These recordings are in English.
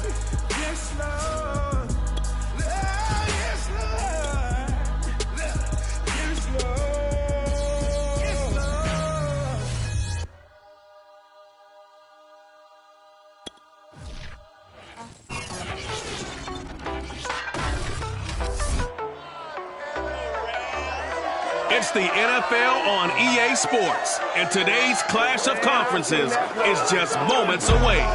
Yes, Lord. Yes, Lord. Yes, Lord. Yes, Lord. It's the NFL on EA Sports, and today's clash of conferences is just moments away.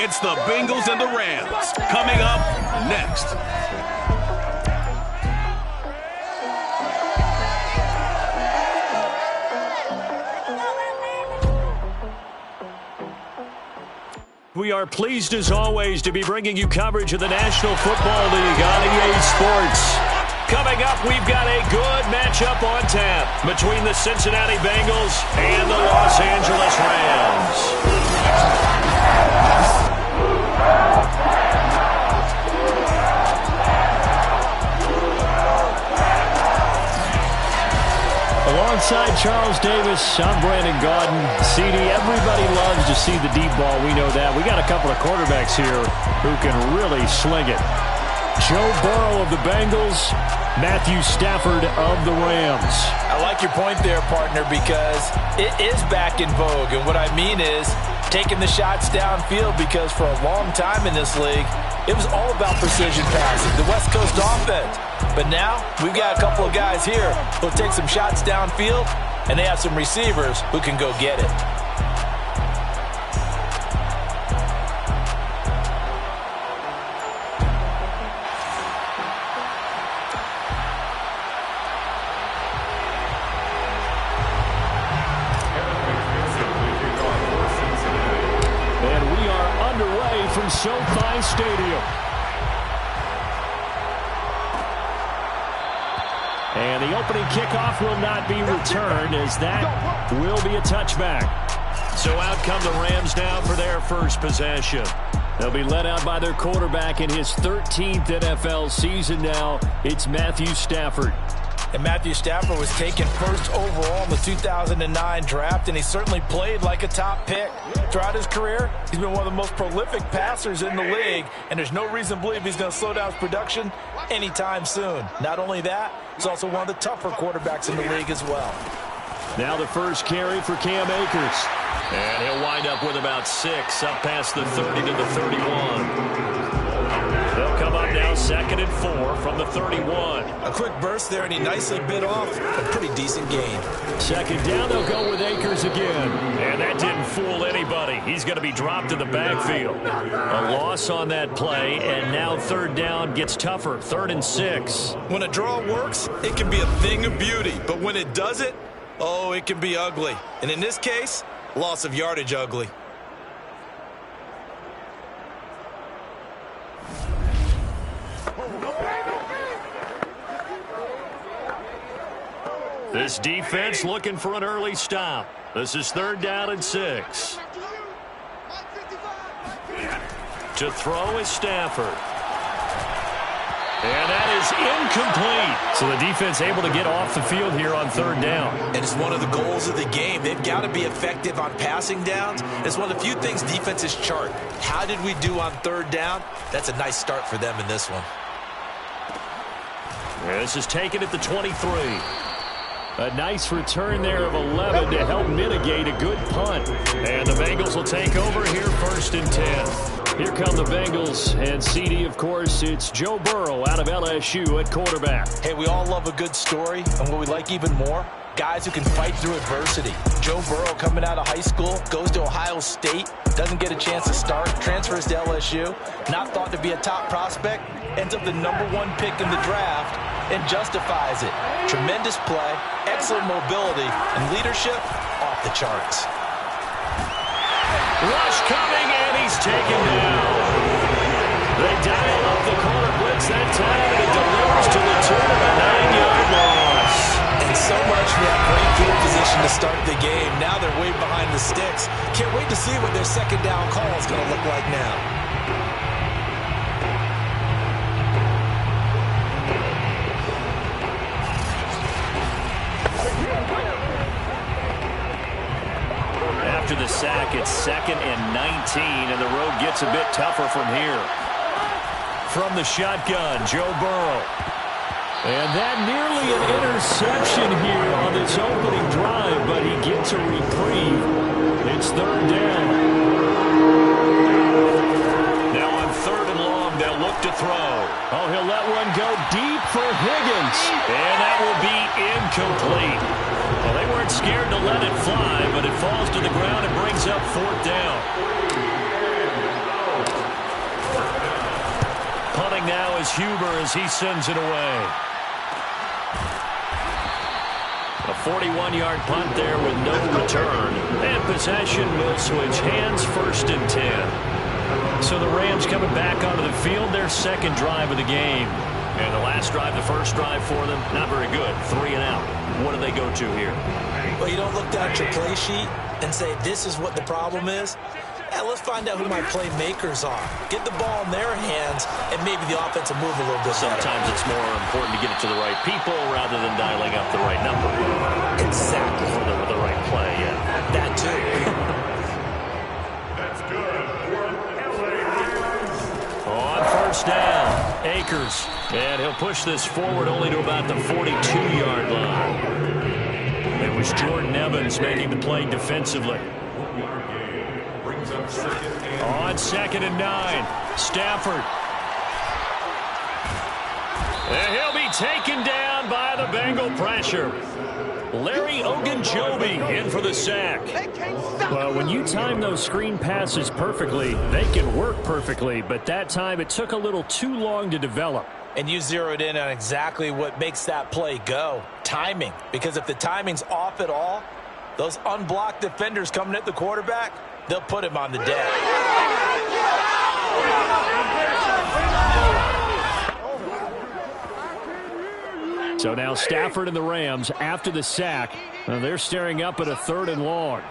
It's the Bengals and the Rams coming up next. We are pleased as always to be bringing you coverage of the National Football League on EA Sports. Coming up, we've got a good matchup on tap between the Cincinnati Bengals and the Los Angeles Rams. Alongside Charles Davis, I'm Brandon Gaudin. CD, everybody loves to see the deep ball. We know that. We got a couple of quarterbacks here who can really sling it. Joe Burrow of the Bengals, Matthew Stafford of the Rams. I like your point there, partner, because it is back in vogue. And what I mean is taking the shots downfield, because for a long time in this league, it was all about precision passing, the West Coast offense. But now we've got a couple of guys here who'll take some shots downfield, and they have some receivers who can go get it. From SoFi Stadium. And the opening kickoff will not be returned, as that will be a touchback. So out come the Rams now for their first possession. They'll be led out by their quarterback in his 13th NFL season now. It's Matthew Stafford. And Matthew Stafford was taken first overall in the 2009 draft, and he certainly played like a top pick. Throughout his career, he's been one of the most prolific passers in the league, and there's no reason to believe he's going to slow down his production anytime soon. Not only that, he's also one of the tougher quarterbacks in the league as well. Now the first carry for Cam Akers. And he'll wind up with about 6, up past the 30 to the 31. They'll come up now 2nd and 4 from the 31. A quick burst there, and he nicely bit off a pretty decent gain. 2nd down, they'll go with Akers again. And that didn't fool anybody. He's going to be dropped in the backfield. A loss on that play, and now 3rd down gets tougher. 3rd and 6. When a draw works, it can be a thing of beauty. But when it doesn't, oh, it can be ugly. And in this case, loss of yardage ugly. This defense looking for an early stop. This is 3rd down and 6. To throw is Stafford. And that is incomplete. So the defense able to get off the field here on 3rd down. And it's one of the goals of the game. They've got to be effective on passing downs. It's one of the few things defenses chart. How did we do on 3rd down? That's a nice start for them in this one. This is taken at the 23. A nice return there of 11 to help mitigate a good punt. And the Bengals will take over here 1st and 10. Here come the Bengals, and CD, of course, it's Joe Burrow out of LSU at quarterback. Hey, we all love a good story, and what we like even more, guys who can fight through adversity. Joe Burrow coming out of high school, goes to Ohio State, doesn't get a chance to start, transfers to LSU, not thought to be a top prospect, ends up the #1 pick in the draft, and justifies it. Tremendous play, excellent mobility, and leadership off the charts. Rush coming, and he's taken down. They dial up the corner blitz that time, and it delivers to the tune of a 9-yard loss. And so much for that great field position to start the game. Now they're way behind the sticks. Can't wait to see what their 2nd down call is going to look like now. After the sack, it's 2nd and 19, and the road gets a bit tougher from here. from the shotgun, Joe Burrow. And that nearly an interception here on this opening drive, but he gets a reprieve. It's third down. Now on third and long, they'll look to throw. Oh, he'll let one go deep for Higgins. And that will be incomplete. Well, they weren't scared to let it fly, but it falls to the ground and brings up fourth down. Punting now is Huber as he sends it away. A 41-yard punt there with no return. And possession will switch hands, first and 10. So the Rams coming back onto the field, their second drive of the game. And the last drive, the first drive for them, not very good. 3 and out. What do they go to here? Well, you don't look down at your play sheet and say, this is what the problem is. Yeah, let's find out who my playmakers are. Get the ball in their hands, and maybe the offense will move a little bit better. Sometimes it's more important to get it to the right people rather than dialing up the right number. Exactly. For the right play, yeah. That too. That's good. On first down, Akers. And he'll push this forward only to about the 42-yard line. It was Jordan Evans making the play defensively. On 2nd and 9, Stafford. And he'll be taken down by the Bengal pressure. Larry Ogunjobi in for the sack. Well, when you time those screen passes perfectly, they can work perfectly, but that time it took a little too long to develop. And you zeroed in on exactly what makes that play go. Timing. Because if the timing's off at all, those unblocked defenders coming at the quarterback, they'll put him on the deck. So now Stafford and the Rams, after the sack, they're staring up at a 3rd and long.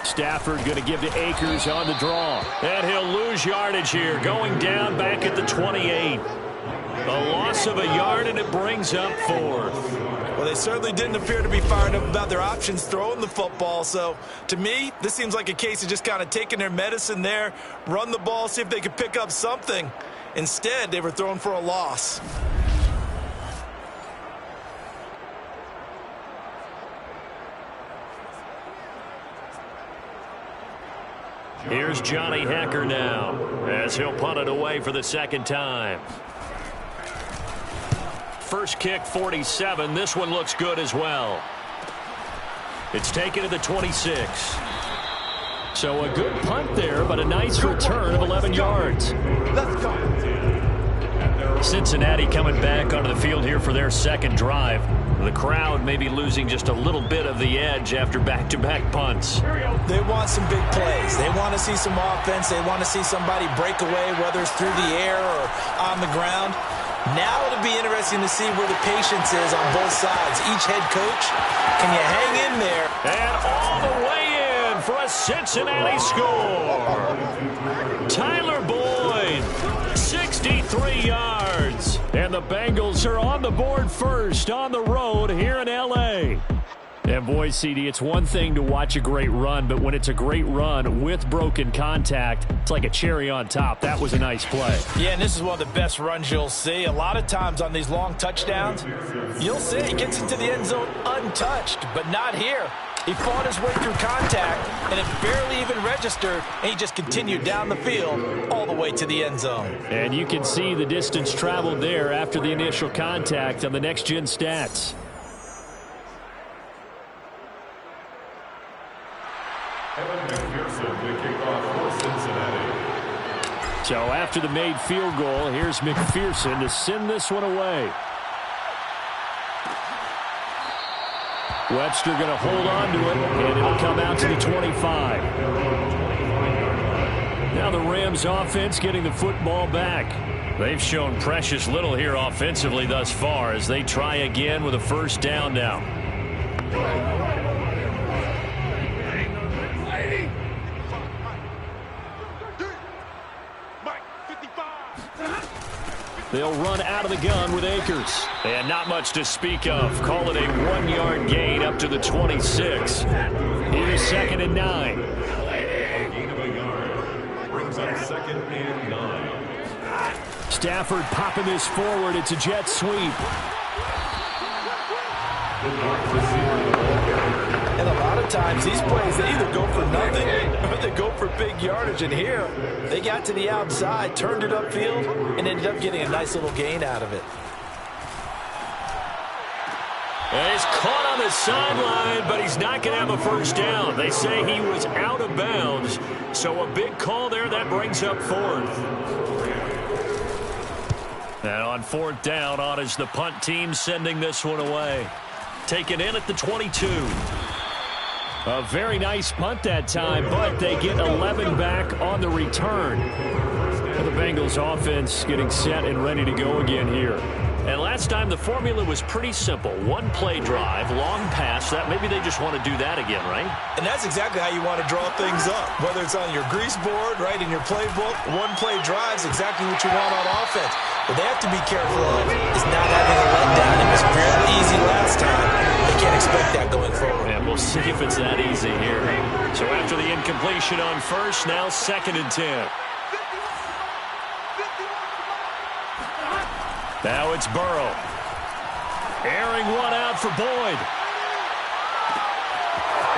Stafford going to give to Akers on the draw. And he'll lose yardage here, going down back at the 28. A loss of a yard, and it brings up 4th. Well, they certainly didn't appear to be fired up about their options throwing the football. So, to me, this seems like a case of just kind of taking their medicine there, run the ball, see if they could pick up something. Instead, they were throwing for a loss. Here's Johnny Hecker now, as he'll punt it away for the second time. First kick, 47. This one looks good as well. It's taken to the 26. So a good punt there, but a nice return of 11 yards. Let's go. Cincinnati coming back onto the field here for their second drive. The crowd may be losing just a little bit of the edge after back-to-back punts. They want some big plays. They want to see some offense. They want to see somebody break away, whether it's through the air or on the ground. Now it'll be interesting to see where the patience is on both sides. Each head coach, can you hang in there? And all the way in for a Cincinnati score. Tyler Boyd, 63 yards. And the Bengals are on the board first on the road here in L.A. And boy, CD, it's one thing to watch a great run, but when it's a great run with broken contact, it's like a cherry on top. That was a nice play. Yeah, and this is one of the best runs you'll see. A lot of times on these long touchdowns, you'll see he gets into the end zone untouched, but not here. He fought his way through contact, and it barely even registered, and he just continued down the field all the way to the end zone. And you can see the distance traveled there after the initial contact on the next-gen stats. So after the made field goal, here's McPherson to send this one away. Webster going to hold on to it, and it'll come out to the 25. Now the Rams offense getting the football back. They've shown precious little here offensively thus far as they try again with a first down now. They'll run out of the gun with Akers. And not much to speak of. Call it a 1-yard gain up to the 26. Here's 2nd and 9. on 2nd and 9. Stafford popping this forward. It's a jet sweep. And a lot of times these plays, they either go for nothing or they go for big yardage. And here, they got to the outside, turned it upfield, and ended up getting a nice little gain out of it. And he's caught on the sideline, but he's not going to have a first down. They say he was out of bounds. So a big call there. That brings up 4th. And on 4th down, on is the punt team sending this one away. Taken in at the 22. A very nice punt that time, but they get 11 back on the return. And the Bengals offense getting set and ready to go again here. And last time the formula was pretty simple. One play drive, long pass. That maybe they just want to do that again, right? And that's exactly how you want to draw things up. Whether it's on your grease board, right, in your playbook, one play drive is exactly what you want on offense. What they have to be careful of is not having a letdown. It was fairly easy last time. They can't expect that going forward. And we'll see if it's that easy here. So after the incompletion on first, now 2nd and 10. Now it's Burrow. Airing one out for Boyd.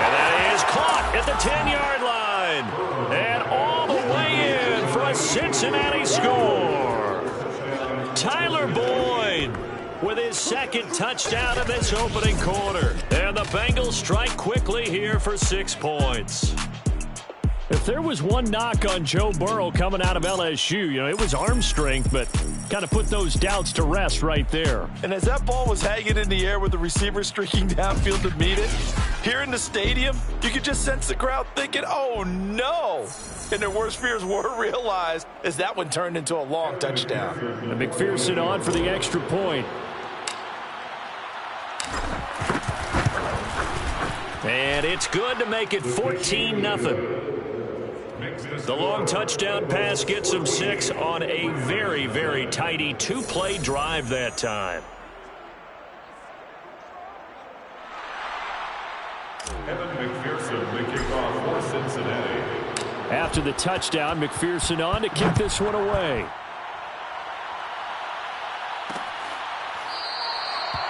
And that is caught at the 10-yard line. And all the way in for a Cincinnati score. Tyler Boyd with his 2nd touchdown in this opening quarter. And the Bengals strike quickly here for 6 points. If there was one knock on Joe Burrow coming out of LSU, it was arm strength, but kind of put those doubts to rest right there. And as that ball was hanging in the air with the receiver streaking downfield to meet it, here in the stadium, you could just sense the crowd thinking, oh, no. And their worst fears were realized as that one turned into a long touchdown. And McPherson on for the extra point. And it's good to make it 14-0. The long touchdown pass gets them 6 on a very, very tidy 2-play drive that time. Evan McPherson, the kickoff for Cincinnati. After the touchdown, McPherson on to kick this one away.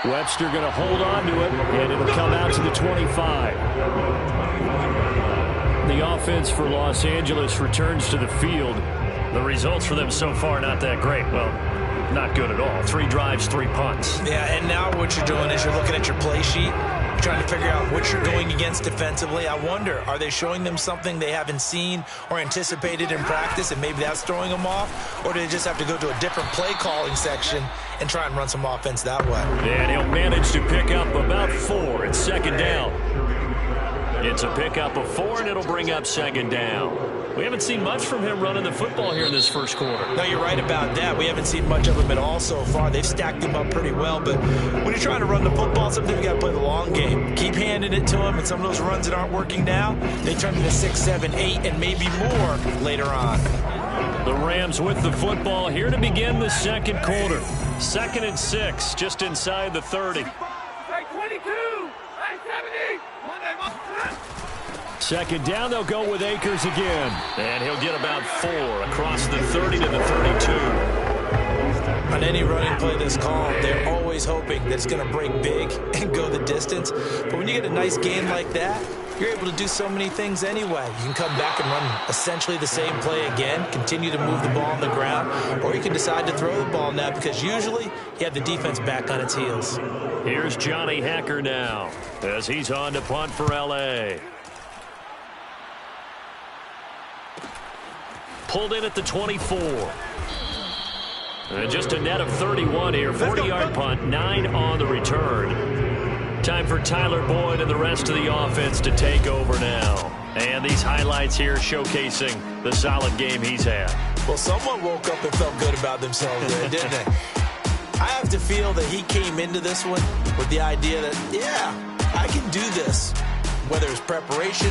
Webster going to hold on to it, and it'll come out to the 25. The offense for Los Angeles returns to the field. The results for them so far not that great. Well, not good at all. 3 drives, 3 punts. Yeah, and now what you're doing is you're looking at your play sheet, trying to figure out what you're going against defensively. I wonder, are they showing them something they haven't seen or anticipated in practice, and maybe that's throwing them off? Or do they just have to go to a different play calling section and try and run some offense that way? And he'll manage to pick up about 4. It's 2nd down. It's a pickup of 4, and it'll bring up 2nd down. We haven't seen much from him running the football here in this first quarter. No, you're right about that. We haven't seen much of him at all so far. They've stacked him up pretty well, but when you're trying to run the football, sometimes you got to play the long game. Keep handing it to him, and some of those runs that aren't working now, they turn into 6, 7, 8, and maybe more later on. The Rams with the football here to begin the 2nd quarter. 2nd and 6, just inside the 30. 2nd down, they'll go with Akers again. And he'll get about 4 across the 30 to the 32. On any running play that's called, they're always hoping that it's going to break big and go the distance. But when you get a nice gain like that, you're able to do so many things anyway. You can come back and run essentially the same play again, continue to move the ball on the ground, or you can decide to throw the ball now because usually you have the defense back on its heels. Here's Johnny Hacker now as he's on to punt for L.A. Pulled in at the 24. And just a net of 31 here. 40-yard punt, 9 on the return. Time for Tyler Boyd and the rest of the offense to take over now. And these highlights here showcasing the solid game he's had. Well, someone woke up and felt good about themselves there, didn't they? I have to feel that he came into this one with the idea that, yeah, I can do this. Whether it's preparation,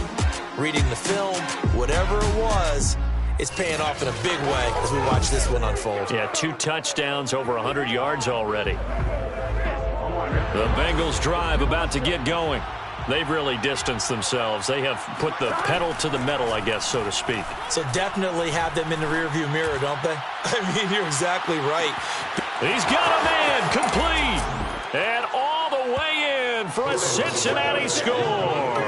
reading the film, whatever it was, it's paying off in a big way as we watch this one unfold. Yeah, 2 touchdowns, over 100 yards already. The Bengals drive about to get going. They've really distanced themselves. They have put the pedal to the metal, I guess, so to speak. So definitely have them in the rearview mirror, don't they? I mean, you're exactly right. He's got a man complete. And all the way in for a Cincinnati score.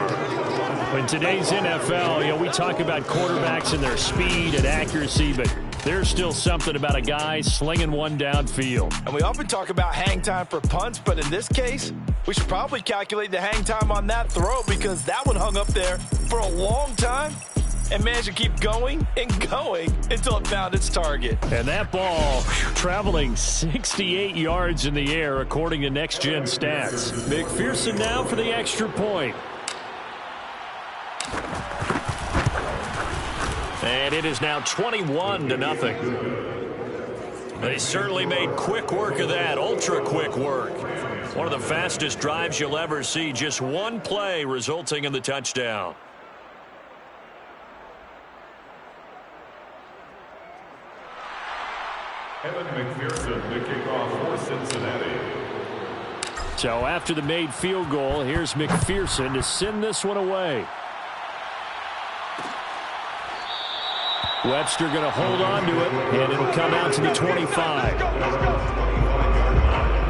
In today's NFL, we talk about quarterbacks and their speed and accuracy, but there's still something about a guy slinging one downfield. And we often talk about hang time for punts, but in this case, we should probably calculate the hang time on that throw because that one hung up there for a long time and managed to keep going and going until it found its target. And that ball traveling 68 yards in the air, according to Next Gen Stats. McPherson now for the extra point. And it is now 21-0. They certainly made quick work of that, ultra-quick work. One of the fastest drives you'll ever see, just one play resulting in the touchdown. Evan McPherson, the kickoff for Cincinnati. So after the made field goal, here's McPherson to send this one away. Webster going to hold on to it, and it'll come out to the 25.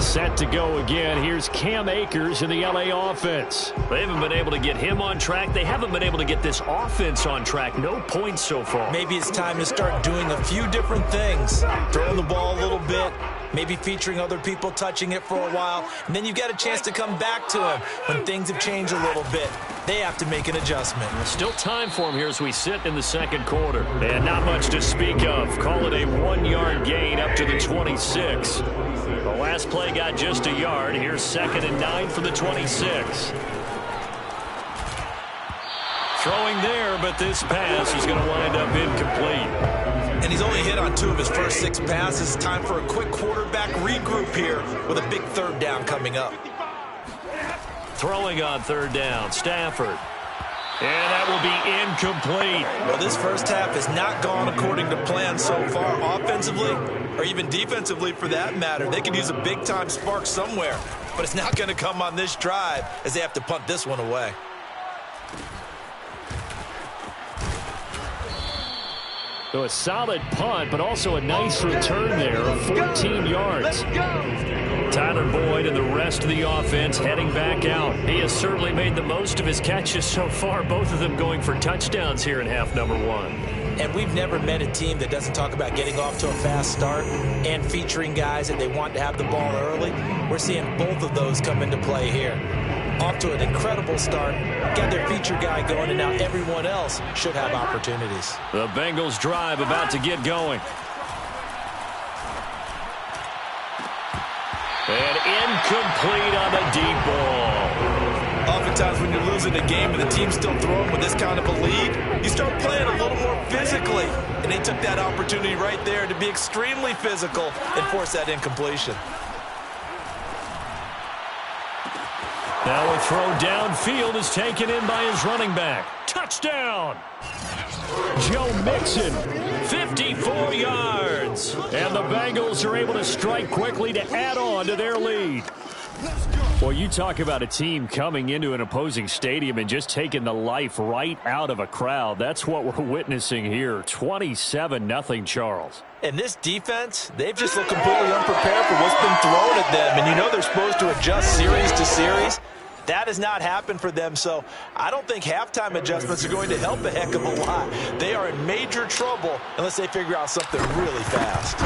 Set to go again. Here's Cam Akers in the LA offense. They haven't been able to get him on track. They haven't been able to get this offense on track. No points so far. Maybe it's time to start doing a few different things. Throwing the ball a little bit, maybe featuring other people touching it for a while, and then you've got a chance to come back to him when things have changed a little bit. They have to make an adjustment. Still time for him here as we sit in the second quarter. And not much to speak of. Call it a 1-yard gain up to the 26. The last play got just a yard. Here's 2nd and 9 for the 26. Throwing there, but this pass is going to wind up incomplete. And he's only hit on 2 of his first 6 passes. Time for a quick quarterback regroup here with a big 3rd down coming up. Throwing on 3rd down, Stafford. And that will be incomplete. Well, this first half has not gone according to plan so far offensively or even defensively for that matter. They can use a big-time spark somewhere, but it's not going to come on this drive as they have to punt this one away. So a solid punt, but also a nice return there of 14 yards. Tyler Boyd and the rest of the offense heading back out. He has certainly made the most of his catches so far, both of them going for touchdowns here in half number 1. And we've never met a team that doesn't talk about getting off to a fast start and featuring guys that they want to have the ball early. We're seeing both of those come into play here. Off to an incredible start, got their feature guy going, and now everyone else should have opportunities. The Bengals drive about to get going. And incomplete on the deep ball. Oftentimes when you're losing a game and the team's still throwing with this kind of a lead, you start playing a little more physically. And they took that opportunity right there to be extremely physical and force that incompletion. Now a throw downfield is taken in by his running back. Touchdown! Joe Mixon, 54 yards. And the Bengals are able to strike quickly to add on to their lead. Well, you talk about a team coming into an opposing stadium and just taking the life right out of a crowd. That's what we're witnessing here. 27-0, Charles. And this defense, they've just looked completely unprepared for what's been thrown at them. And you know they're supposed to adjust series to series. That has not happened for them, so I don't think halftime adjustments are going to help a heck of a lot. They are in major trouble unless they figure out something really fast.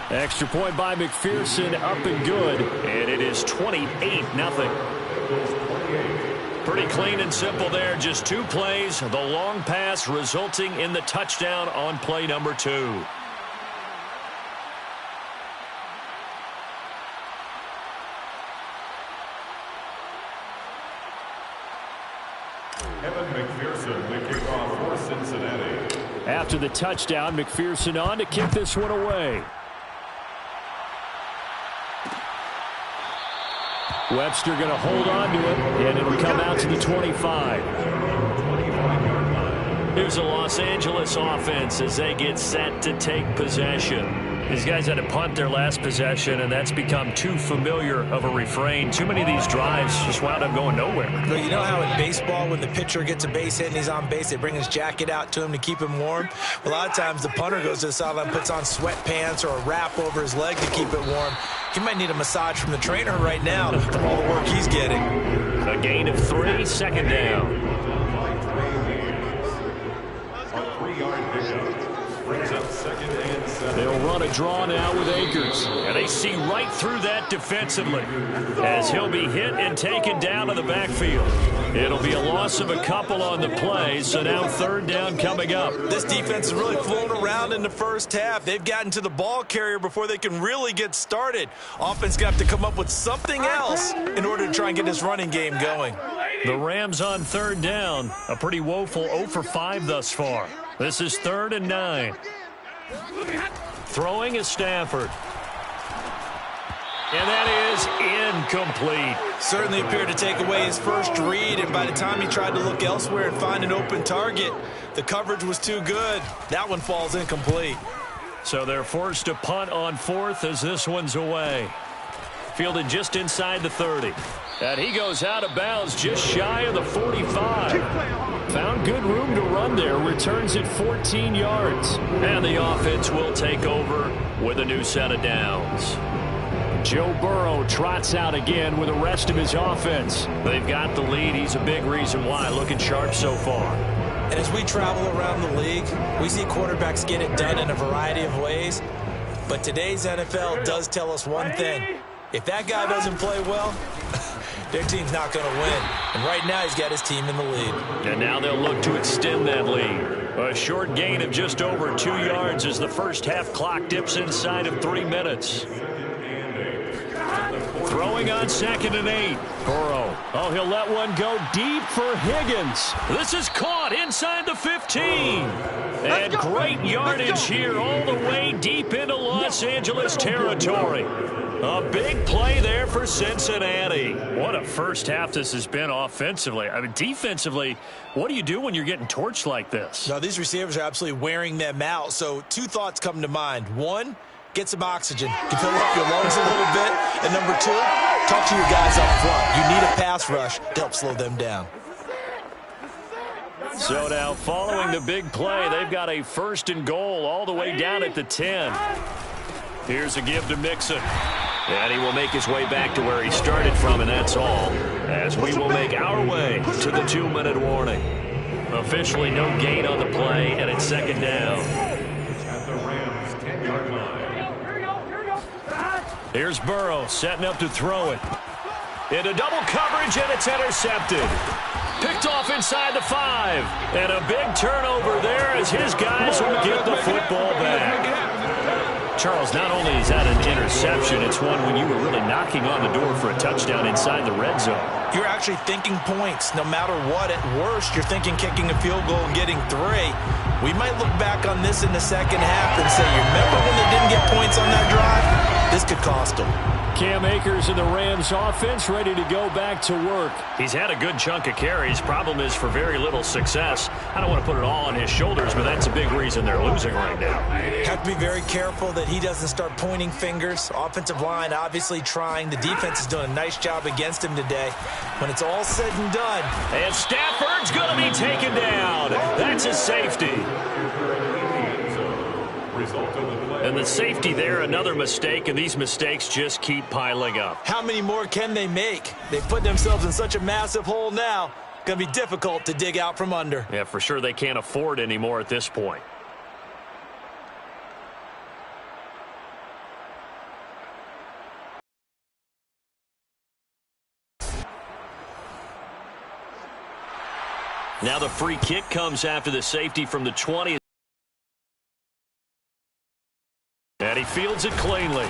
Extra point by McPherson, up and good, and it is 28-0. Pretty clean and simple there, just 2 plays, the long pass resulting in the touchdown on play number 2. Evan McPherson, the kickoff for Cincinnati. After the touchdown, McPherson on to kick this one away. Webster going to hold on to it, and it'll come out to the 25. Here's a Los Angeles offense as they get set to take possession. These guys had to punt their last possession, and that's become too familiar of a refrain. Too many of these drives just wound up going nowhere. But you know how in baseball, when the pitcher gets a base hit and he's on base, they bring his jacket out to him to keep him warm? A lot of times the punter goes to the sideline, puts on sweatpants or a wrap over his leg to keep it warm. He might need a massage from the trainer right now from all the work he's getting. A gain of 3, second down. They'll run a draw now with Akers. And they see right through that defensively as he'll be hit and taken down to the backfield. It'll be a loss of a couple on the play, so now third down coming up. This defense is really flown around in the first half. They've gotten to the ball carrier before they can really get started. Offense got to come up with something else in order to try and get this running game going. The Rams on third down. A pretty woeful 0 for 5 thus far. This is 3rd and 9. Throwing is Stafford. And that is incomplete. Certainly appeared to take away his first read, and by the time he tried to look elsewhere and find an open target, the coverage was too good. That one falls incomplete. So they're forced to punt on 4th as this one's away. Fielded just inside the 30. And he goes out of bounds just shy of the 45. Found good room to run there. Returns it 14 yards. And the offense will take over with a new set of downs. Joe Burrow trots out again with the rest of his offense. They've got the lead. He's a big reason why. Looking sharp so far. And as we travel around the league, we see quarterbacks get it done in a variety of ways. But today's NFL does tell us one thing. If that guy doesn't play well, their team's not going to win. And right now he's got his team in the lead. And now they'll look to extend that lead. A short gain of just over 2 yards as the first half clock dips inside of 3 minutes. Throwing on 2nd and 8. Burrow. Oh, he'll let one go deep for Higgins. This is caught inside the 15. And great yardage here all the way deep into Los Angeles territory. A big play there for Cincinnati. What a first half this has been offensively. I mean, defensively, what do you do when you're getting torched like this? Now, these receivers are absolutely wearing them out. So 2 thoughts come to mind. 1, get some oxygen. You fill up your lungs a little bit. And number 2, talk to your guys up front. You need a pass rush to help slow them down. So now following the big play, they've got a 1st and goal all the way down at the 10. Here's a give to Mixon. And he will make his way back to where he started from, and that's all. As we will make our way to the 2-minute warning. Officially no gain on the play, and it's 2nd down. At the Rams' 10-yard line. Here's Burrow setting up to throw it. Into double coverage, and it's intercepted. Picked off inside the 5. And a big turnover there as his guys will get the football back. Charles, not only is that an interception, it's one when you were really knocking on the door for a touchdown inside the red zone. You're actually thinking points. No matter what, at worst, you're thinking kicking a field goal and getting 3. We might look back on this in the second half and say, you remember when they didn't get points on that drive? This could cost them. Cam Akers in the Rams offense ready to go back to work. He's had a good chunk of carries. Problem is for very little success. I don't want to put it all on his shoulders, but that's a big reason they're losing right now. Have to be very careful that he doesn't start pointing fingers. Offensive line obviously trying. The defense is doing a nice job against him today. When it's all said and done. And Stafford's going to be taken down. That's a safety. And the safety there, another mistake, and these mistakes just keep piling up. How many more can they make? They've put themselves in such a massive hole now. Going to be difficult to dig out from under. Yeah, for sure they can't afford anymore at this point. Now the free kick comes after the safety from the 20. And he fields it cleanly.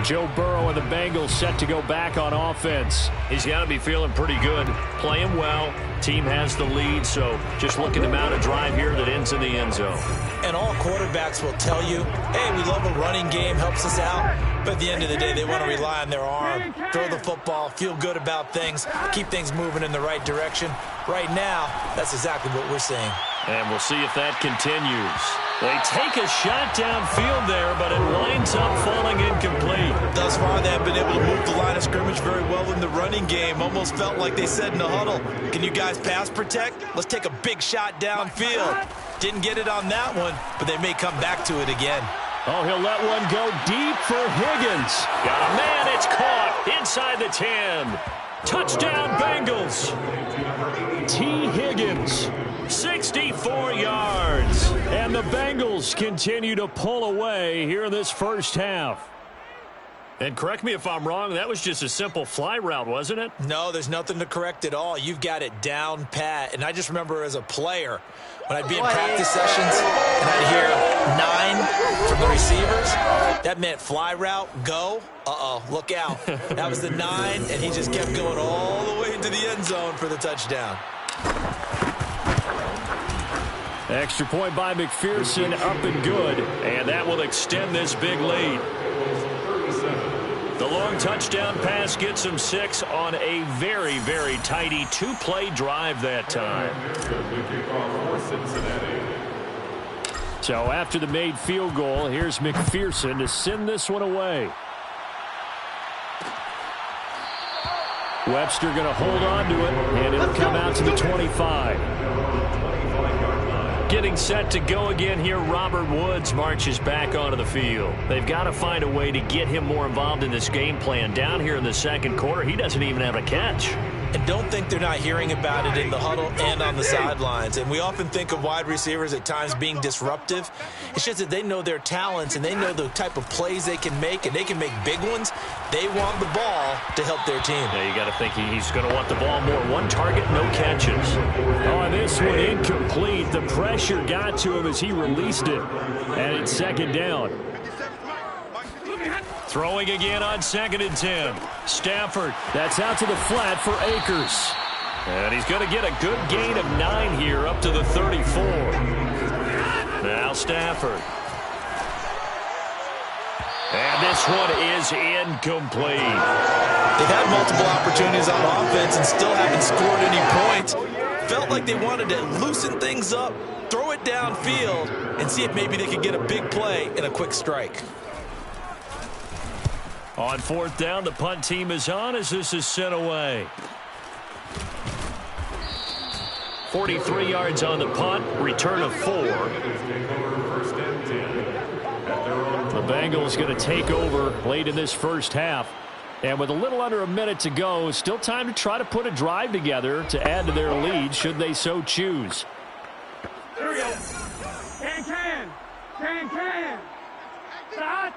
Joe Burrow and the Bengals set to go back on offense. He's got to be feeling pretty good, playing well. Team has the lead, so just looking to mount a drive here that ends in the end zone. And all quarterbacks will tell you, hey, we love a running game, helps us out. But at the end of the day, they want to rely on their arm, throw the football, feel good about things, keep things moving in the right direction. Right now, that's exactly what we're seeing. And we'll see if that continues. They take a shot downfield there, but it winds up falling incomplete. Thus far, they have been able to move the line of scrimmage very well in the running game. Almost felt like they said in the huddle, can you guys pass protect? Let's take a big shot downfield. Didn't get it on that one, but they may come back to it again. Oh, he'll let one go deep for Higgins. Got a man, it's caught inside the 10. Touchdown, Bengals. T. Higgins, 64 yards. And the Bengals continue to pull away here in this first half. And correct me if I'm wrong, that was just a simple fly route, wasn't it? No, there's nothing to correct at all. You've got it down pat. And I just remember as a player, when I'd be in practice sessions and I'd hear 9 from the receivers, that meant fly route, go. Uh-oh, look out. That was the 9, and he just kept going all the way into the end zone for the touchdown. Extra point by McPherson, up and good. And that will extend this big lead. The long touchdown pass gets him 6 on a very, very tidy 2-play drive that time. So after the made field goal, here's McPherson to send this one away. Webster going to hold on to it, and it'll come out to the 25. Getting set to go again here, Robert Woods marches back onto the field. They've got to find a way to get him more involved in this game plan. Down here in the second quarter, he doesn't even have a catch. And don't think they're not hearing about it in the huddle and on the sidelines. And we often think of wide receivers at times being disruptive. It's just that they know their talents and they know the type of plays they can make, and they can make big ones. They want the ball to help their team. Yeah, you got to think he's going to want the ball more. One target, no catches. Oh, and this one incomplete. The pressure got to him as he released it. And it's second down. Throwing again on 2nd and 10. Stafford, that's out to the flat for Akers. And he's going to get a good gain of 9 here up to the 34. Now Stafford. And this one is incomplete. They've had multiple opportunities on offense and still haven't scored any points. Felt like they wanted to loosen things up, throw it downfield, and see if maybe they could get a big play and a quick strike. On 4th down, the punt team is on as this is sent away. 43 yards on the punt, return of 4. The Bengals going to take over late in this first half. And with a little under a minute to go, still time to try to put a drive together to add to their lead should they so choose. Here we go. Can. Stop.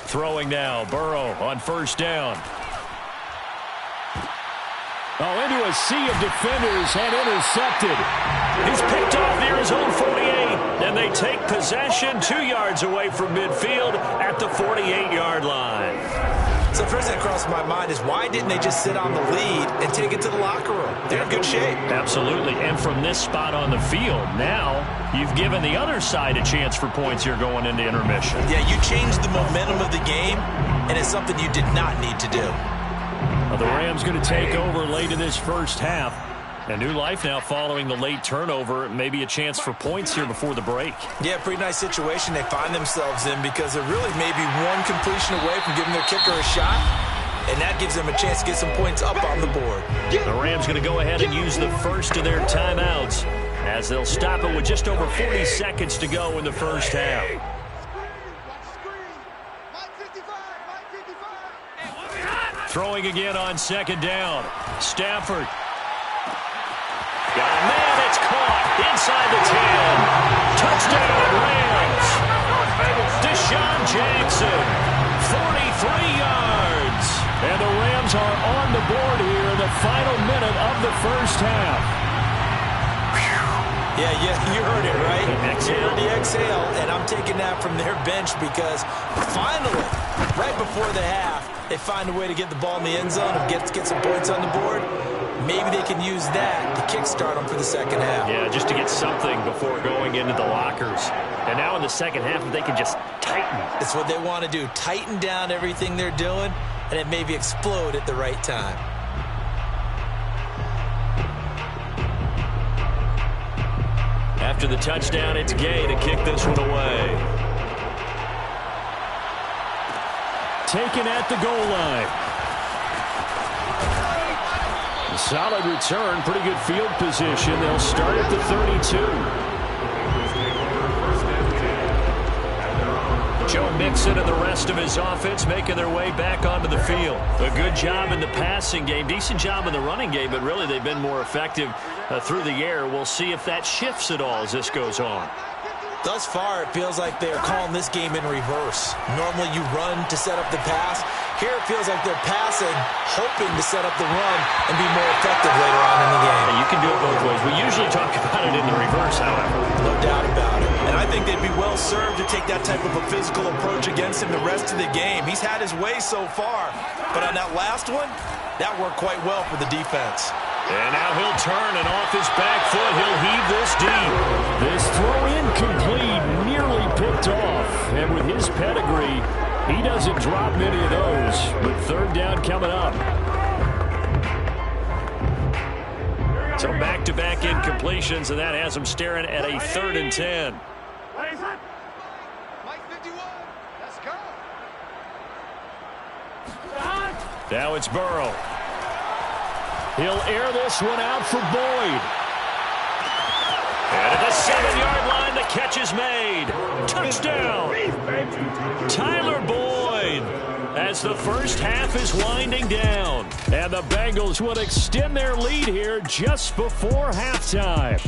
Throwing now, Burrow on 1st down. Oh, into a sea of defenders and intercepted. He's picked off near his own 48, and they take possession 2 yards away from midfield at the 48-yard line. So first thing that crossed my mind is why didn't they just sit on the lead and take it to the locker room? They're in good shape. Absolutely, and from this spot on the field, now you've given the other side a chance for points here going into intermission. Yeah, you changed the momentum of the game, and it's something you did not need to do. Well, the Rams going to take over late in this first half. A new life now following the late turnover. Maybe a chance for points here before the break. Yeah, pretty nice situation they find themselves in because they're really maybe one completion away from giving their kicker a shot, and that gives them a chance to get some points up on the board. The Rams going to go ahead and use the first of their timeouts as they'll stop it with just over 40 seconds to go in the first half. Throwing again on 2nd down. Stafford. Got a man, it's caught inside the 10. Touchdown, Rams. Deshaun Jackson, 43 yards. And the Rams are on the board here in the final minute of the first half. Yeah, you heard it, right? Exhale. The exhale, and I'm taking that from their bench because finally, right before the half, they find a way to get the ball in the end zone and get some points on the board. Maybe they can use that to kickstart them for the second half. Yeah, just to get something before going into the lockers. And now in the second half, if they can just tighten. That's what they want to do. Tighten down everything they're doing, and it maybe explode at the right time. After the touchdown, it's Gay to kick this one away. Taken at the goal line. Solid return, pretty good field position. They'll start at the 32. Joe Mixon and the rest of his offense making their way back onto the field. A good job in the passing game, decent job in the running game, but really they've been more effective through the air. We'll see if that shifts at all as this goes on. Thus far, it feels like they're calling this game in reverse. Normally you run to set up the pass. Here it feels like they're passing, hoping to set up the run and be more effective later on in the game. You can do it both ways. We usually talk about it in the reverse, however. No doubt about it. And I think they'd be well served to take that type of a physical approach against him the rest of the game. He's had his way so far, but on that last one, that worked quite well for the defense. And now he'll turn, and off his back foot, he'll heave this deep. This throw incomplete, nearly picked off. And with his pedigree, he doesn't drop many of those. But third down coming up. So back-to-back incompletions, and that has him staring at a 3rd and 10. Now it's Burrow. He'll air this one out for Boyd. And at the 7-yard line, the catch is made. Touchdown. Tyler Boyd. As the first half is winding down. And the Bengals would extend their lead here just before halftime.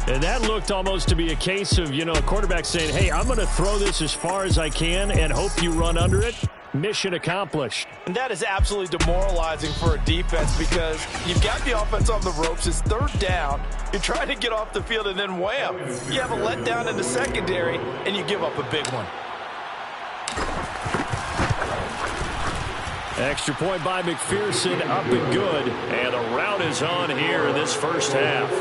And that looked almost to be a case of, a quarterback saying, hey, I'm going to throw this as far as I can and hope you run under it. Mission accomplished. And that is absolutely demoralizing for a defense because you've got the offense on the ropes. It's third down. You're trying to get off the field, and then wham, you have a letdown in the secondary, and you give up a big one. Extra point by McPherson, up and good. And the rout is on here in this first half.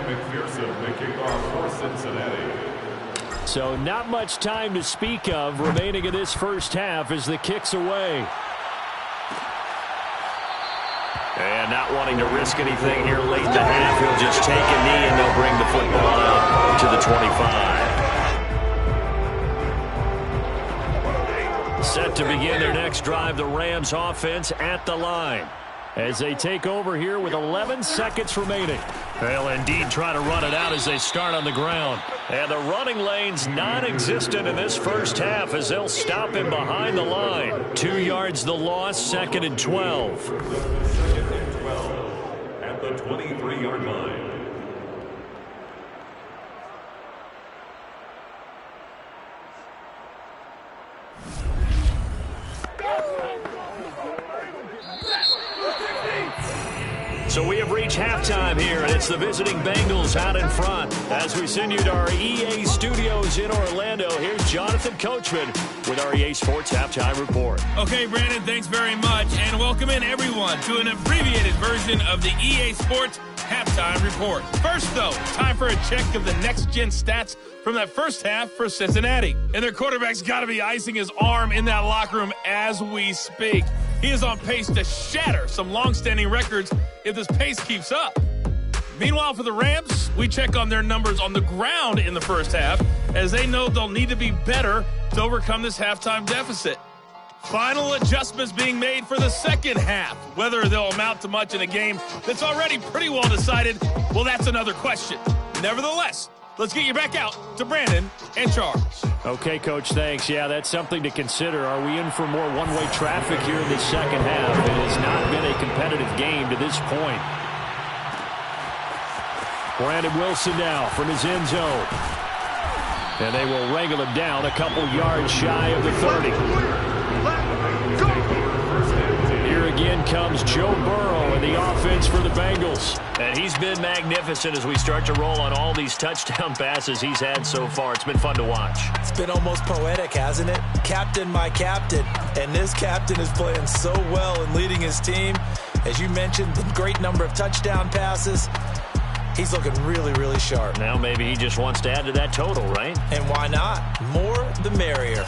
McPherson may kick off for Cincinnati. So not much time to speak of remaining in this first half as the kick's away. And not wanting to risk anything here late in the half, he'll just take a knee and they'll bring the football out to the 25. Set to begin their next drive, the Rams offense at the line. As they take over here with 11 seconds remaining. They'll indeed try to run it out as they start on the ground. And the running lane's non-existent in this first half as they'll stop him behind the line. 2 yards the loss, 2nd and 12. 2nd and 12 at the 23-yard line. So we have reached halftime here, and it's the visiting Bengals out in front. As we send you to our EA studios in Orlando, here's Jonathan Coachman with our EA Sports Halftime Report. Okay, Brandon, thanks very much, and welcome in everyone to an abbreviated version of the EA Sports Halftime Report. First, though, time for a check of the next-gen stats from that first half for Cincinnati. And their quarterback's got to be icing his arm in that locker room as we speak. He is on pace to shatter some long-standing records if this pace keeps up. Meanwhile, for the Rams, we check on their numbers on the ground in the first half, as they know they'll need to be better to overcome this halftime deficit. Final adjustments being made for the second half. Whether they'll amount to much in a game that's already pretty well decided, well, that's another question. Nevertheless, let's get you back out to Brandon and Charles. Okay, Coach, thanks. Yeah, that's something to consider. Are we in for more one-way traffic here in the second half? It has not been a competitive game to this point. Brandon Wilson now from his end zone. And they will wrangle him down a couple yards shy of the 30. Here again comes Joe Burrow in the offense for the Bengals. And he's been magnificent as we start to roll on all these touchdown passes he's had so far. It's been fun to watch. It's been almost poetic, hasn't it? Captain, my captain. And this captain is playing so well and leading his team. As you mentioned, the great number of touchdown passes. He's looking really, really sharp. Now maybe he just wants to add to that total, right? And why not? More the merrier.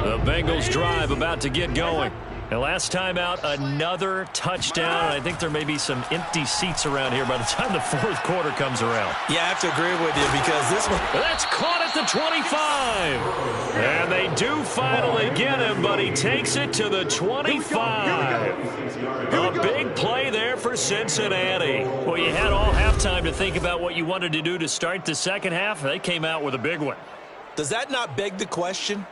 The Bengals drive about to get going. And last time out, another touchdown. I think there may be some empty seats around here by the time the fourth quarter comes around. Yeah, I have to agree with you because this one... That's caught at the 25. And they do finally get him, but he takes it to the 25. A big play there for Cincinnati. Well, you had all halftime to think about what you wanted to do to start the second half. They came out with a big one. Does that not beg the question?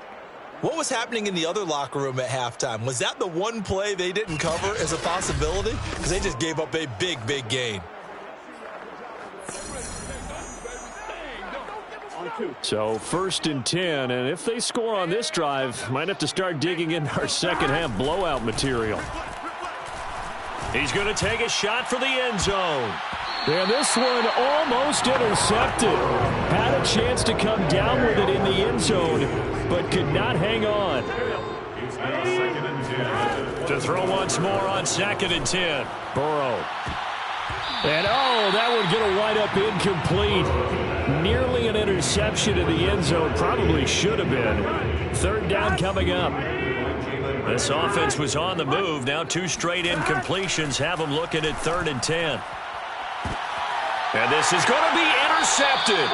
What was happening in the other locker room at halftime? Was that the one play they didn't cover as a possibility? Because they just gave up a big, big gain. So 1st and 10, and if they score on this drive, might have to start digging in our second half blowout material. He's going to take a shot for the end zone. And this one almost intercepted. Had a chance to come down with it in the end zone, but could not hang on. To throw once more on 2nd and 10. Burrow. And that would get a wind up incomplete. Nearly an interception in the end zone. Probably should have been. 3rd down coming up. This offense was on the move. Now 2 straight incompletions have them looking at 3rd and 10. And this is going to be intercepted.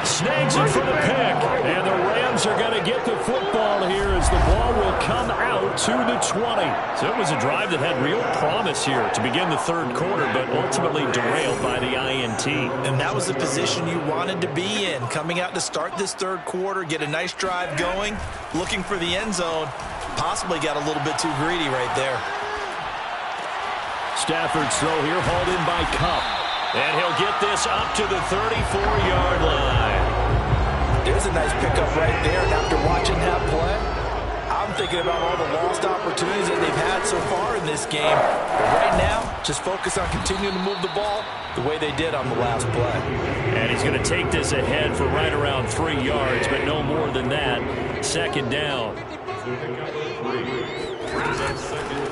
Snags it for the pick. And the Rams are going to get the football here as the ball will come out to the 20. So it was a drive that had real promise here to begin the 3rd quarter, but ultimately derailed by the INT. And that was the position you wanted to be in. Coming out to start this 3rd quarter, get a nice drive going, looking for the end zone. Possibly got a little bit too greedy right there. Stafford's throw here hauled in by Kupp. And he'll get this up to the 34-yard line. There's a nice pickup right there. And after watching that play, I'm thinking about all the lost opportunities that they've had so far in this game. But right now, just focus on continuing to move the ball the way they did on the last play. And he's going to take this ahead for right around 3 yards, but no more than that. 2nd down.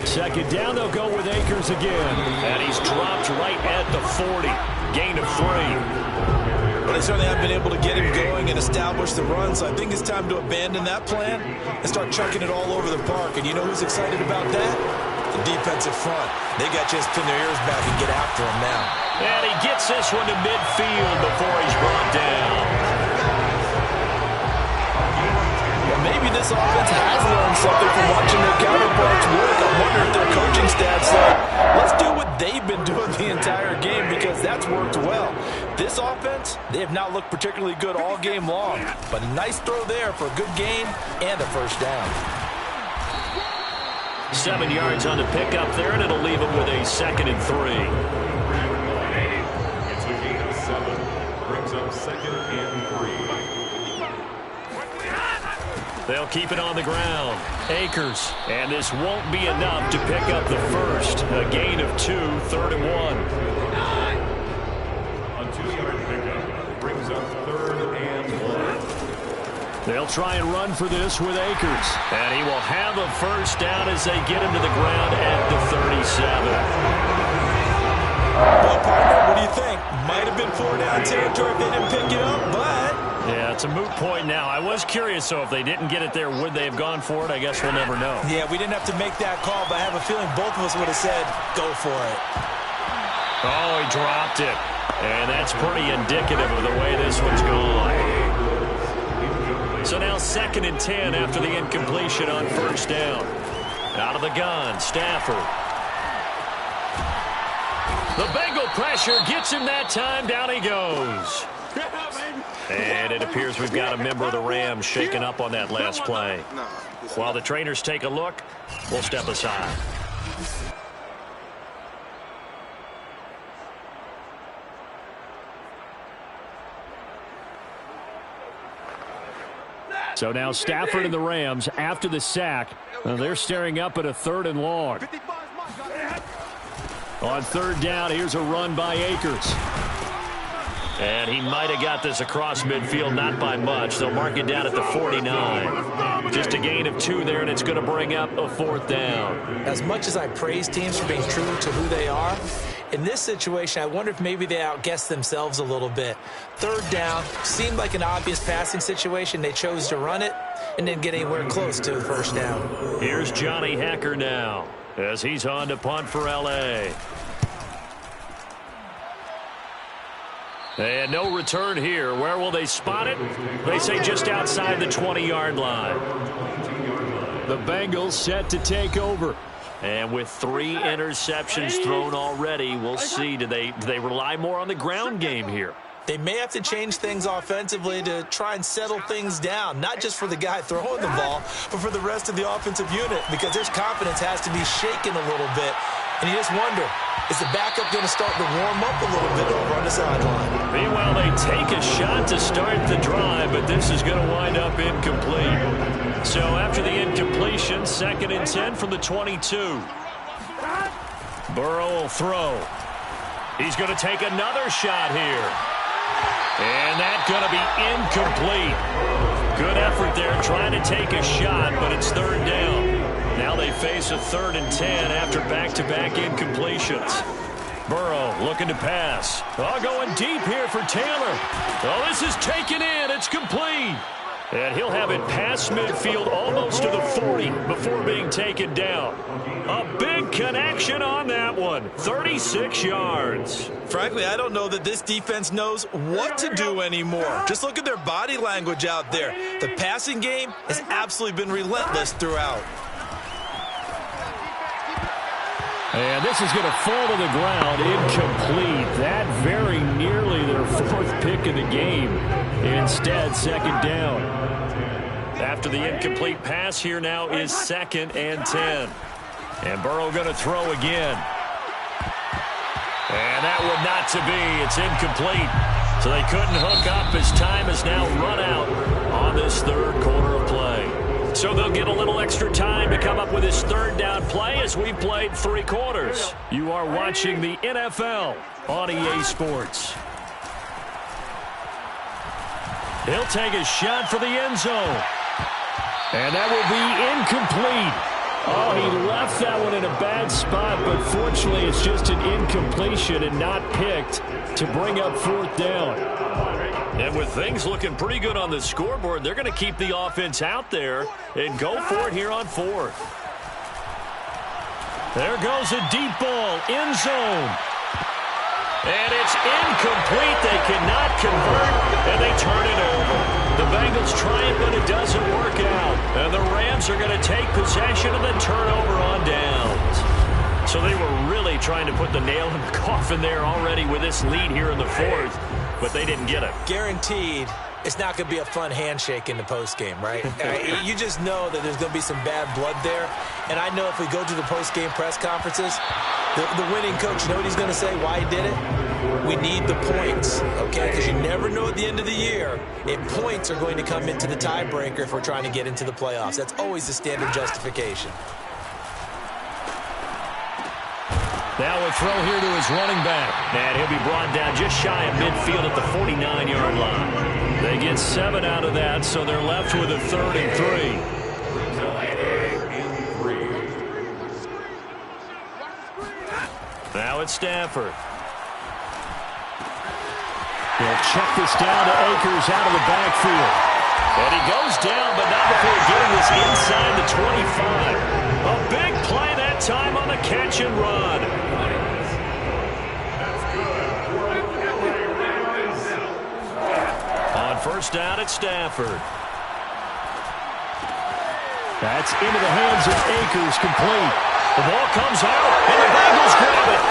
2nd down, they'll go with Akers again. And he's dropped right at the 40. Gain of 3. Well, they certainly have been able to get him going and establish the run, so I think it's time to abandon that plan and start chucking it all over the park. And you know who's excited about that? The defensive front. They got just pin their ears back and get after him now. And he gets this one to midfield before he's brought down. Maybe this offense has learned something from watching their counterparts work. I wonder if their coaching staff said, let's do what they've been doing the entire game because that's worked well. This offense, they have not looked particularly good all game long, but a nice throw there for a good gain and a 1st down. 7 yards on the pickup there, and it'll leave him with a 2nd and 3. It's a gain of 7. Brings up 2nd and 3. They'll keep it on the ground. Akers. And this won't be enough to pick up the 1st. A gain of 2, 3rd and 1. A 2-yard pickup brings up 3rd and 1. They'll try and run for this with Akers. And he will have a 1st down as they get him to the ground at the 37. Well, partner, what do you think? Might have been 4-down territory if they didn't pick it up, but... Yeah, it's a moot point now. I was curious, so if they didn't get it there, would they have gone for it? I guess we'll never know. Yeah, we didn't have to make that call, but I have a feeling both of us would have said, go for it. Oh, he dropped it. And that's pretty indicative of the way this one's gone. So now 2nd and 10 after the incompletion on 1st down. Out of the gun, Stafford. The Bengal pressure gets him that time. Down he goes. And it appears we've got a member of the Rams shaken up on that last play. While the trainers take a look, we'll step aside. So now Stafford and the Rams, after the sack, they're staring up at a 3rd and long. On 3rd down, here's a run by Akers. And he might have got this across midfield, not by much. They'll mark it down at the 49. Just a gain of 2 there, and it's going to bring up a 4th down. As much as I praise teams for being true to who they are, in this situation, I wonder if maybe they outguessed themselves a little bit. 3rd down seemed like an obvious passing situation. They chose to run it and didn't get anywhere close to the 1st down. Here's Johnny Hacker now as he's on to punt for L.A. And no return here. Where will they spot it? They say just outside the 20-yard line. The Bengals set to take over. And with 3 interceptions thrown already, we'll see. Do they rely more on the ground game here? They may have to change things offensively to try and settle things down, not just for the guy throwing the ball, but for the rest of the offensive unit, because their confidence has to be shaken a little bit. And you just wonder, is the backup going to start to warm up a little bit over on the sideline? Meanwhile, they take a shot to start the drive, but this is going to wind up incomplete. So after the incompletion, 2nd and 10 from the 22. Burrow will throw. He's going to take another shot here. And that's going to be incomplete. Good effort there trying to take a shot, but it's 3rd down. Now they face a 3rd and 10 after back-to-back incompletions. Burrow looking to pass. Oh, going deep here for Taylor. Oh, this is taken in. It's complete. And he'll have it past midfield almost to the 40 before being taken down. A big connection on that one. 36 yards. Frankly, I don't know that this defense knows what to do anymore. Just look at their body language out there. The passing game has absolutely been relentless throughout. And this is going to fall to the ground, incomplete. That very nearly their 4th pick of the game. Instead, 2nd down. After the incomplete pass, here now is 2nd and 10. And Burrow going to throw again. And that one not to be. It's incomplete. So they couldn't hook up as time has now run out on this 3rd quarter of play. So they'll get a little extra time to come up with his 3rd down play as we've played 3 quarters. You are watching the NFL on EA Sports. He'll take a shot for the end zone. And that will be incomplete. Oh, he left that one in a bad spot, but fortunately it's just an incompletion and not picked to bring up 4th down. And with things looking pretty good on the scoreboard, they're going to keep the offense out there and go for it here on 4th. There goes a deep ball, end zone. And it's incomplete. They cannot convert, and they turn it over. The Bengals try it, but it doesn't work out. And the Rams are going to take possession of the turnover on downs. So they were really trying to put the nail in the coffin there already with this lead here in the 4th, but they didn't get it. Guaranteed it's not going to be a fun handshake in the postgame, right? You just know that there's going to be some bad blood there. And I know if we go to the postgame press conferences, the winning coach, you know what he's going to say, why he did it? We need the points, okay? Because you never know at the end of the year if points are going to come into the tiebreaker if we're trying to get into the playoffs. That's always the standard justification. Now a throw here to his running back. And he'll be brought down just shy of midfield at the 49-yard line. They get 7 out of that, so they're left with a 3rd and 3. Now it's Stafford. They'll check this down to Akers out of the backfield. And he goes down, but not before getting this inside the 25. A big play that time on the catch and run. On 1st down, it's Stafford. That's into the hands of Akers, complete. The ball comes out, and the Bengals grab it.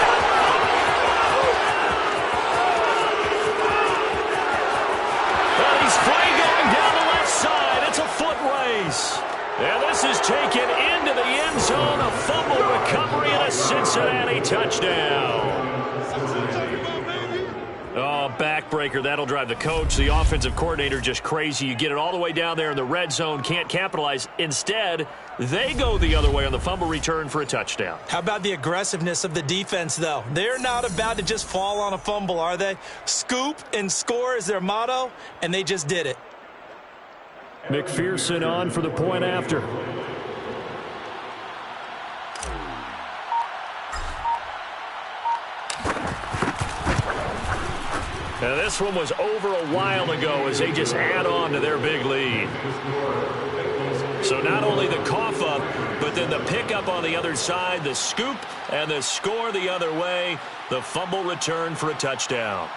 Well, he's free going down the left side. It's a foot race. And this Cincinnati touchdown. Oh, backbreaker. That'll drive the coach, the offensive coordinator, just crazy. You get it all the way down there in the red zone, can't capitalize. Instead, they go the other way on the fumble return for a touchdown. How about the aggressiveness of the defense, though? They're not about to just fall on a fumble, are they? Scoop and score is their motto, and they just did it. McPherson on for the point after. Now, this one was over a while ago as they just add on to their big lead. So not only the cough up, but then the pickup on the other side, the scoop, and the score the other way, the fumble return for a touchdown.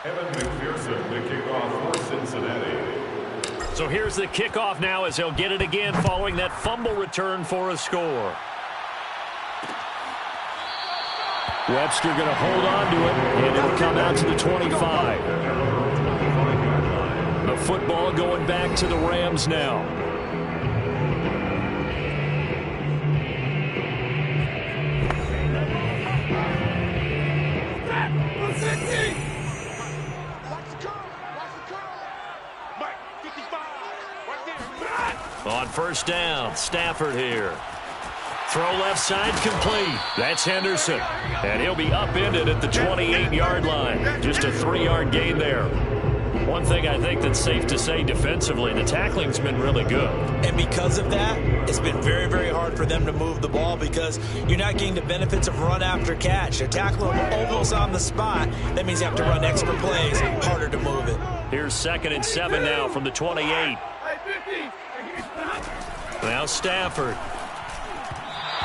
Evan McPherson, the kickoff for Cincinnati. So here's the kickoff now as they'll get it again following that fumble return for a score. Webster going to hold on to it, and it'll come out to the 25. The football going back to the Rams now. On first down, Stafford here. Throw left side complete. That's Henderson. And he'll be upended at the 28-yard line. Just a 3-yard gain there. One thing I think that's safe to say defensively, the tackling's been really good. And because of that, it's been very, very hard for them to move the ball because you're not getting the benefits of run after catch. They're tackling almost on the spot. That means you have to run extra plays, harder to move it. Here's 2nd and 7 now from the 28. Now Stafford.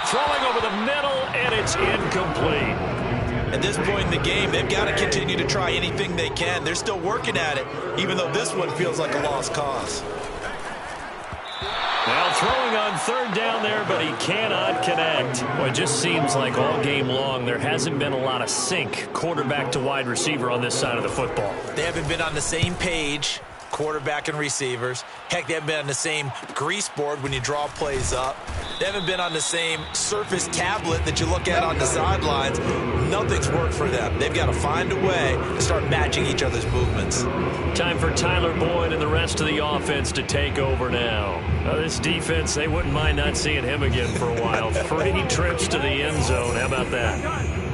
Throwing over the middle, and it's incomplete. At this point in the game, they've got to continue to try anything they can. They're still working at it, even though this one feels like a lost cause. Now throwing on 3rd down there, but he cannot connect. Well, it just seems like all game long there hasn't been a lot of sync quarterback to wide receiver on this side of the football. They haven't been on the same page, quarterback and receivers. Heck, they haven't been on the same grease board when you draw plays up. They haven't been on the same surface tablet that you look at on the sidelines. Nothing's worked for them. They've got to find a way to start matching each other's movements. Time for Tyler Boyd and the rest of the offense to take over now. Now this defense, they wouldn't mind not seeing him again for a while. 3 trips to the end zone. How about that?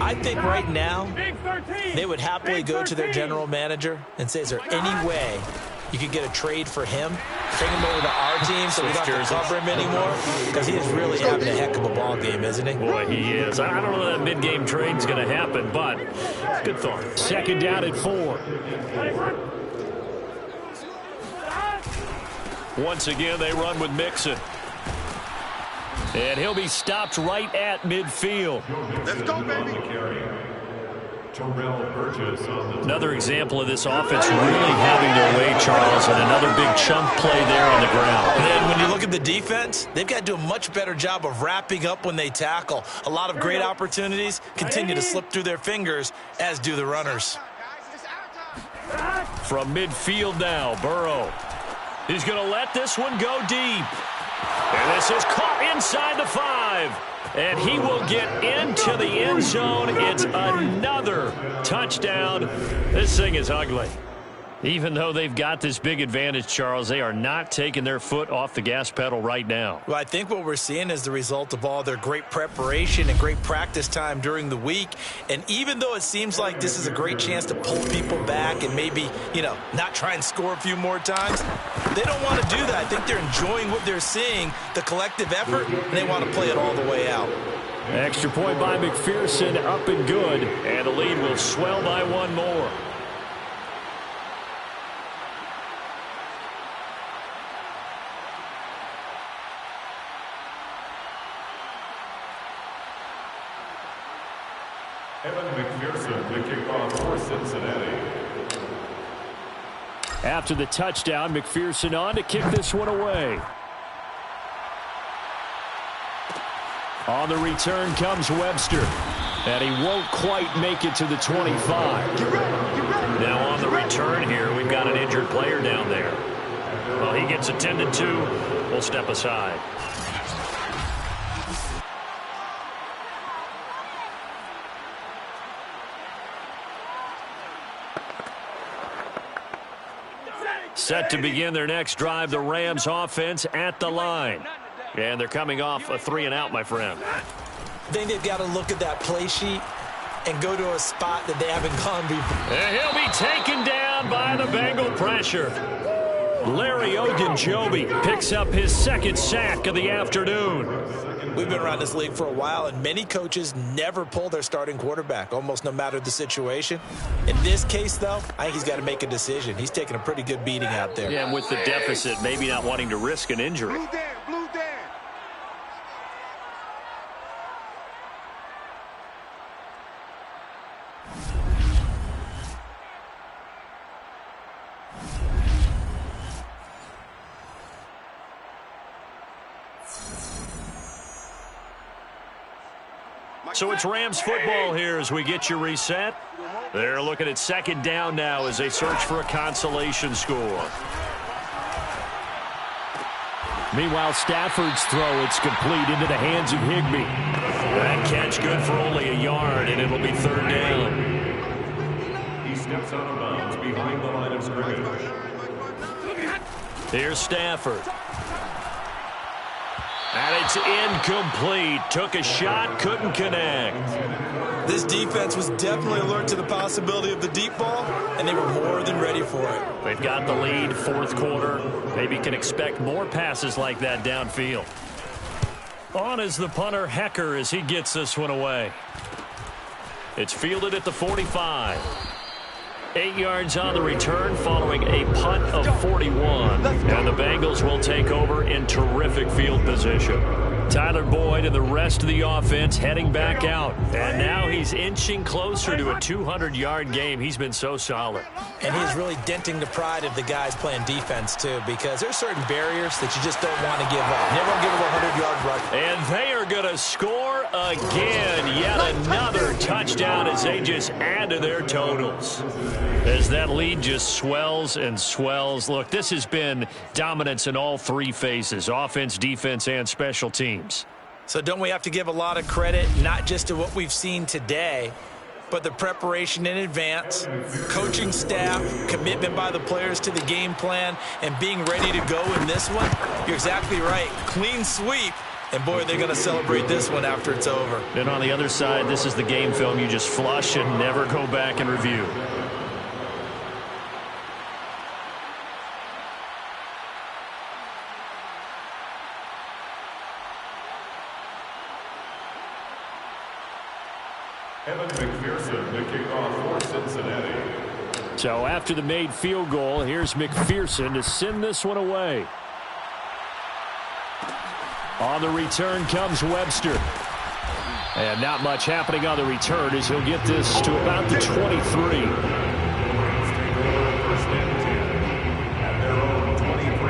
I think right now they would happily go to their general manager and say, is there any way you could get a trade for him, bring him over to our team so we don't have to cover him anymore? Because he is really having a heck of a ball game, isn't he? Boy, he is. I don't know that mid-game trade's going to happen, but good thought. 2nd down and 4. Once again, they run with Mixon. And he'll be stopped right at midfield. Let's go, baby. Another example of this offense really having their way, Charles, and another big chunk play there on the ground. And then when you look at the defense, they've got to do a much better job of wrapping up when they tackle. A lot of great opportunities continue to slip through their fingers, as do the runners. From midfield now, Burrow. He's going to let this one go deep. And this is caught inside the 5. And he will get into the end zone. It's another touchdown. This thing is ugly. Even though they've got this big advantage, Charles, they are not taking their foot off the gas pedal right now. Well, I think what we're seeing is the result of all their great preparation and great practice time during the week. And even though it seems like this is a great chance to pull people back and maybe, not try and score a few more times, they don't want to do that. I think they're enjoying what they're seeing, the collective effort, and they want to play it all the way out. Extra point by McPherson, up and good. And the lead will swell by 1 more. Evan McPherson, the kickoff for Cincinnati. After the touchdown, McPherson on to kick this one away. On the return comes Webster. And he won't quite make it to the 25. Now on the return here, we've got an injured player down there. Well, he gets attended to will step aside. Set to begin their next drive, the Rams offense at the line. And they're coming off a 3-and-out, my friend. I think they've got to look at that play sheet and go to a spot that they haven't gone before. And he'll be taken down by the Bengal pressure. Larry Ogunjobi picks up his second sack of the afternoon. We've been around this league for a while, and many coaches never pull their starting quarterback, almost no matter the situation. In this case, though, I think he's got to make a decision. He's taking a pretty good beating out there. Yeah, and with the deficit, maybe not wanting to risk an injury. Blue Dan, blue Dan. So it's Rams football here as we get you reset. They're looking at second down now as they search for a consolation score. Meanwhile, Stafford's throw, it's complete into the hands of Higbee. That catch good for only a yard, and it'll be third down. He steps out of bounds behind the line of scrimmage. Here's Stafford. And it's incomplete. Took a shot, couldn't connect. This defense was definitely alert to the possibility of the deep ball, and they were more than ready for it. They've got the lead, fourth quarter. Maybe can expect more passes like that downfield. On is the punter, Hecker, as he gets this one away. It's fielded at the 45. 8 yards on the return following a punt of 41. And the Bengals will take over in terrific field position. Tyler Boyd and the rest of the offense heading back out. And now he's inching closer to a 200-yard game. He's been so solid. And he's really denting the pride of the guys playing defense, too, because there's certain barriers that you just don't want to give up. Never give up a 100-yard rush. And they are going to score again. Yet another touchdown as they just add to their totals. As that lead just swells and swells. Look, this has been dominance in all three phases, offense, defense, and special teams. So don't we have to give a lot of credit, not just to what we've seen today, but the preparation in advance, coaching staff, commitment by the players to the game plan, and being ready to go in this one? You're exactly right. Clean sweep. And, boy, they're going to celebrate this one after it's over. And on the other side, this is the game film you just flush and never go back and review. The kickoff for Cincinnati. So after the made field goal, here's McPherson to send this one away. On the return comes Webster. And not much happening on the return as he'll get this to about the 23.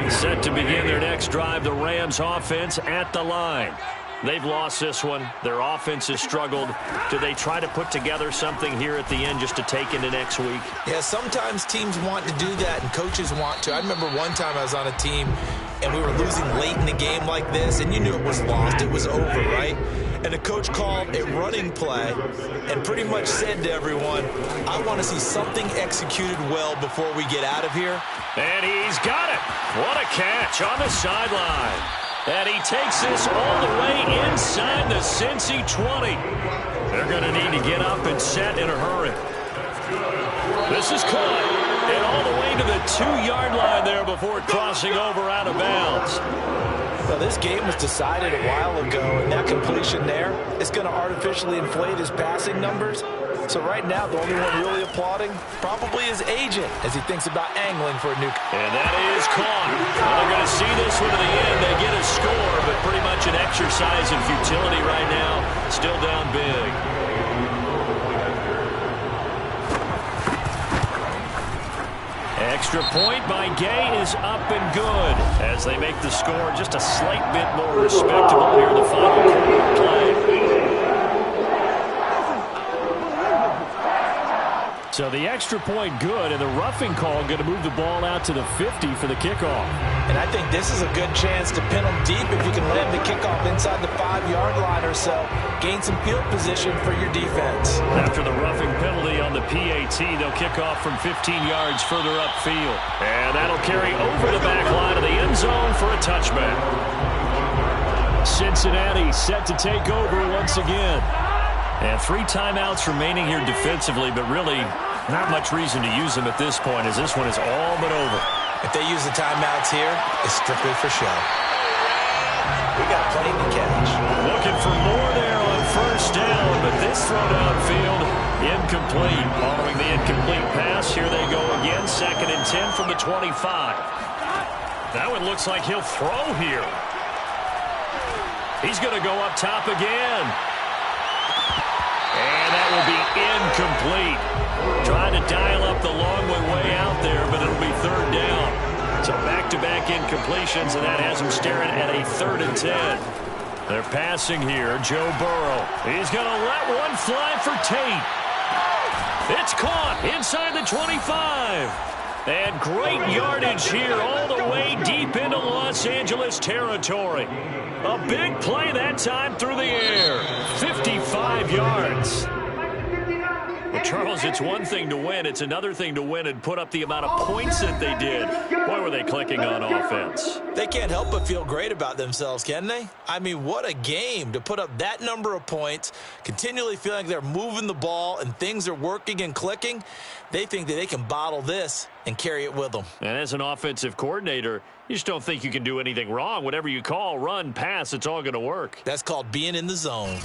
Set to begin their next drive, the Rams offense at the line. They've lost this one. Their offense has struggled. Do they try to put together something here at the end just to take into next week? Yeah, sometimes teams want to do that and coaches want to. I remember one time I was on a team and we were losing late in the game like this, and you knew it was lost. It was over, right? And the coach called a running play and pretty much said to everyone, I want to see something executed well before we get out of here. And he's got it. What a catch on the sideline. And he takes this all the way inside the Cincy 20. They're going to need to get up and set in a hurry. This is caught. And all the way to the 2-yard line there before crossing over out of bounds. Well, this game was decided a while ago, and that completion there is going to artificially inflate his passing numbers. So right now, the only one really applauding probably his agent as he thinks about angling for a new. And that is caught. Well, they're going to see this one to the end. They get a score, but pretty much an exercise in futility right now. Still down big. Extra point by Gay is up and good as they make the score just a slight bit more respectable here in the final quarter of play. So the extra point good, and the roughing call going to move the ball out to the 50 for the kickoff. And I think this is a good chance to pin them deep if you can land the kickoff inside the 5-yard line or so. Gain some field position for your defense. After the roughing penalty on the PAT, they'll kick off from 15 yards further upfield. And that'll carry over the back line of the end zone for a touchback. Cincinnati set to take over once again. And 3 timeouts remaining here defensively, but really not much reason to use them at this point as this one is all but over. If they use the timeouts here, it's strictly for show. We got plenty to catch. Looking for more there on first down, but this throw downfield incomplete. Following the incomplete pass, here they go again. 2nd and 10 from the 25. That one looks like he'll throw here. He's going to go up top again. And that will be incomplete. Trying to dial up the long way out there, but it'll be 3rd down. So back-to-back incompletions, and that has him staring at a 3rd and 10. They're passing here. Joe Burrow. He's going to let one fly for Tate. It's caught inside the 25. And great yardage here all the way deep into Los Angeles territory. A big play that time through the air. 55 yards. Well, Charles, it's one thing to win. It's another thing to win and put up the amount of points that they did. Boy, were they clicking on offense. They can't help but feel great about themselves, can they? I mean, what a game to put up that number of points, continually feeling like they're moving the ball and things are working and clicking. They think that they can bottle this and carry it with them. And as an offensive coordinator, you just don't think you can do anything wrong. Whatever you call, run, pass, it's all going to work. That's called being in the zone.